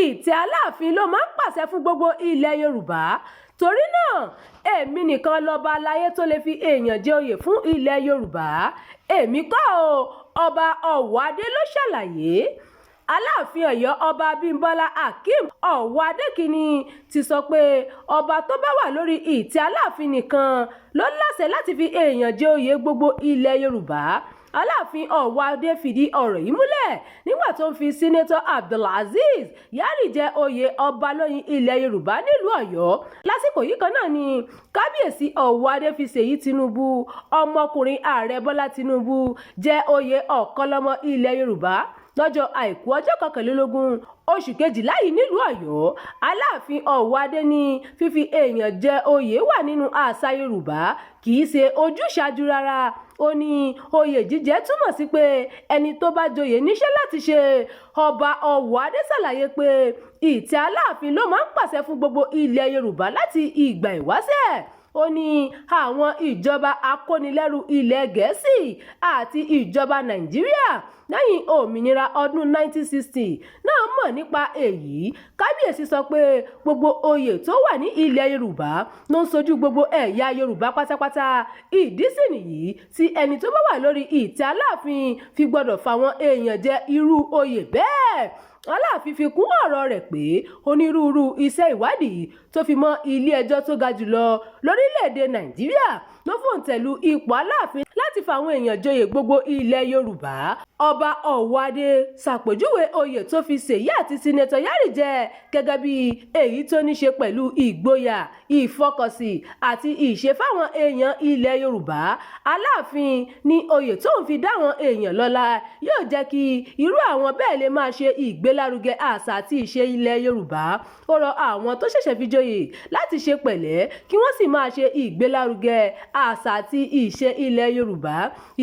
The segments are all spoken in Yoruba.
Ìtẹ Aláàfin ló máa ń pàṣẹ fún gbogbo ilẹ̀ Yorùbá. Torí náà èmi nìkan lọba alayé tó lè fi èèyàn jẹ oyè fún ilẹ̀ Yorùbá. Èmi kọ́ o, ọba Ọ̀wádé ló ṣàlàyé. Aláàfin Ọ̀yọ́ ọba Bímbọ́lá Akeem Ọ̀wádé kìíní ti sọ pé ọba tó bá wà lórí ìtẹ́ Aláàfin nìkan ló láṣẹ láti fi èèyàn jẹ oyè gbogbo ilẹ̀ Yorùbá. Aláàfin Ọ̀wádé fìdí ọ̀rọ̀ yìí múlẹ̀ nígbà tó ń fi sínétọ̀ Abdulaziz Yari jẹ oyè ọba lóyin ilẹ̀ Yorùbá nílùú Ọ̀yọ́. Lásìkò yìí kan náà ni kábíyèsí Ọ̀wádé fi Ṣèyí Tinubu ọmọkùnrin ààrẹ Bọ́lá Tinubu jẹ oyè ọ̀kánlọ́mọ ilẹ̀ Yorùbá lọ́jọ́ àìkú ọjọ́ 21 oṣù kejìlá yìí nílùú Ọ̀yọ́. Aláàfin Ọ̀wádé ní fífi èèyàn jẹ oyè wà nínú àṣà Yorùbá kì í ṣe ojúṣàájú rárá. Ó ní oyè jíjẹ túmọ̀ sí pé ẹni tó bá joyè níṣẹ́ láti ṣe. Ọba Ọ̀wádé ṣàlàyé pé Ìtẹ Aláàfin ló máa ń pàṣẹ fún gbogbo ilẹ̀ Yorùbá láti ìgbà ìwáṣẹ̀. Ó ní àwọn ìjọba akónilẹ́rú ilẹ̀ Gẹ̀ẹ́sì àti ìjọba Nàìjíríà lẹ́yìn òmìnira ọdún 1960 náà mọ̀ nípa èyí. Kábíyèsí sọ pé gbogbo oyè tó wà ní ilẹ̀ Yorùbá ló ń sojú gbogbo ẹ̀yà Yorùbá pátápátá. Ìdí sì nìyí tí ẹni tó bá wà lórí Ìtẹ Aláàfin fi gbọ́dọ̀ fáwọn èèyàn jẹ irú oyè bẹ́ẹ̀. Aláàfin fi kún ọ̀rọ̀ rẹ̀ pé onírúurú iṣẹ́ ìwádìí tó fi mọ́ ilé ẹjọ́ tó ga jùlọ lórílẹ̀‐èdè Nàìjíríà ló fòǹtẹ̀lù ipò Aláàfin láti fáwọn èèyàn joyè gbogbo ilẹ̀ Yorùbá. Ọba Ọ̀wádé ṣàpèjúwe oyè tó fi Ṣèyí àti sínétọ̀ Yari jẹ gẹ́gẹ́ bí èyí tó ní ṣe pẹ̀lú ìgboyà, ìfọkànsìn àti ìṣe fáwọn èèyàn ilẹ̀ Yorùbá. Aláàfin ní oyè tóun fi dáwọn èèyàn lọ́lá yóò jẹ́ kí irú àwọn bẹ́ẹ̀ lè máa ṣe ìgbélárugẹ àṣà àti ìṣe ilẹ̀ Yorùbá. Ó rọ àwọn tó ṣẹ̀ṣẹ̀ fi joyè láti ṣe pẹ̀lẹ́ kí wọ́n sì máa ṣe ìgbélárugẹ àṣà àti ìṣe ilẹ̀ Yorùbá.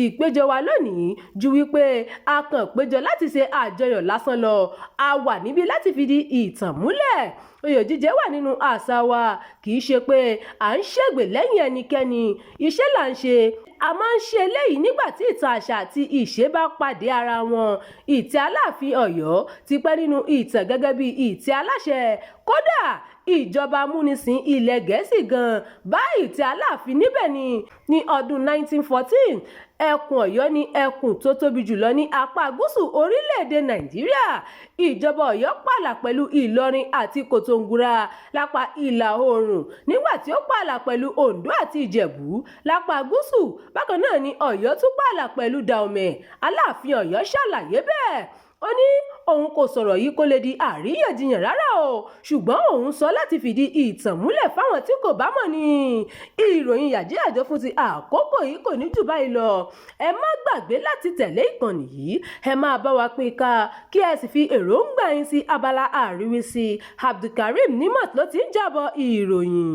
Ìpéjọ wa lónìí ju wípé a kàn péjọ láti ṣe àjọyọ̀ lásán lọ. A wà níbí láti fìdí ìtàn múlẹ̀. Oyè jíjẹ wà nínú àṣà wa, kì í ṣe pé à ń ṣègbè lẹ́yìn ẹnikẹ́ni. Iṣẹ́ là ń ṣe. A máa ń ṣe eléyìí nígbà tí ìtàn àṣà àti ìṣe bá pàdé ara wọn. Ìtẹ Aláàfin Ọ̀yọ́ ti pẹ́ nínú ìtàn gẹ́gẹ́ bí ìtẹ́ aláṣẹ. Kódà ìjọba amúnisìn ilẹ̀ Gẹ̀ẹ́sì gan bá Ìtẹ Aláàfin níbẹ̀ ní ọdún 1914. Ẹkùn Ọ̀yọ́ ni ẹkùn tó tóbi jùlọ ní apá gúúsù orílẹ̀-èdè Nàìjíríà. Ìjọba Ọ̀yọ́ pààlà pẹ̀lú Ìlọrin àti Kòtòǹgùrà lápá ìlà oòrùn nígbà tí ó pààlà pẹ̀lú Oǹdó àti Ìjẹ̀bú lápá gúúsù. Bákan náà ni Ọ̀yọ́ tún pààlà pẹ̀lú Dàòmẹ̀. Aláàfin Ọ̀yọ́ ṣàlàyé bẹ́ẹ̀. Ó ní òun kò sọ̀rọ̀ yìí kó lè di àríyànjiyàn rárá o, ṣùgbọ́n òun sọ láti fìdí ìtàn múlẹ̀ fáwọn tí kò bá mọ̀ ni. Ìròyìn yàjóyàjó fún ti àkókò yìí kò ní jù báyìí lọ. Ẹ má gbàgbé láti tẹ̀lé ìkànnì yìí. Ẹ máa bá wa pín ká kí ẹ sì fi èròǹgbà yín sí abala àríwísí. Abdulkareem Nimot ló ti ń jábọ̀ ìròyìn.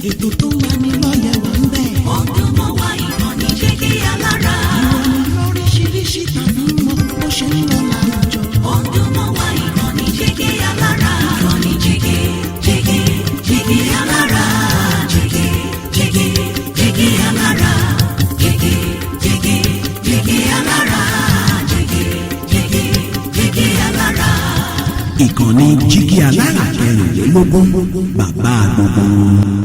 Ètò tó máa ní lọ́yẹ̀ wà ń bẹ̀. Ọdún mọ́ wá ìkànnì Jígí Alára. Ìròyìn lóríṣiríṣi tàbí mọ bó ṣe ń lọ láwùjọ. Ọdún mọ́ wá ìkànnì Jígí Alára. Ìkànnì Jígí Alára. Jígí Alára. Jígí Alára. Jígí Alára. Ìkànnì Jígí Alára 24 bàbá gbogbo.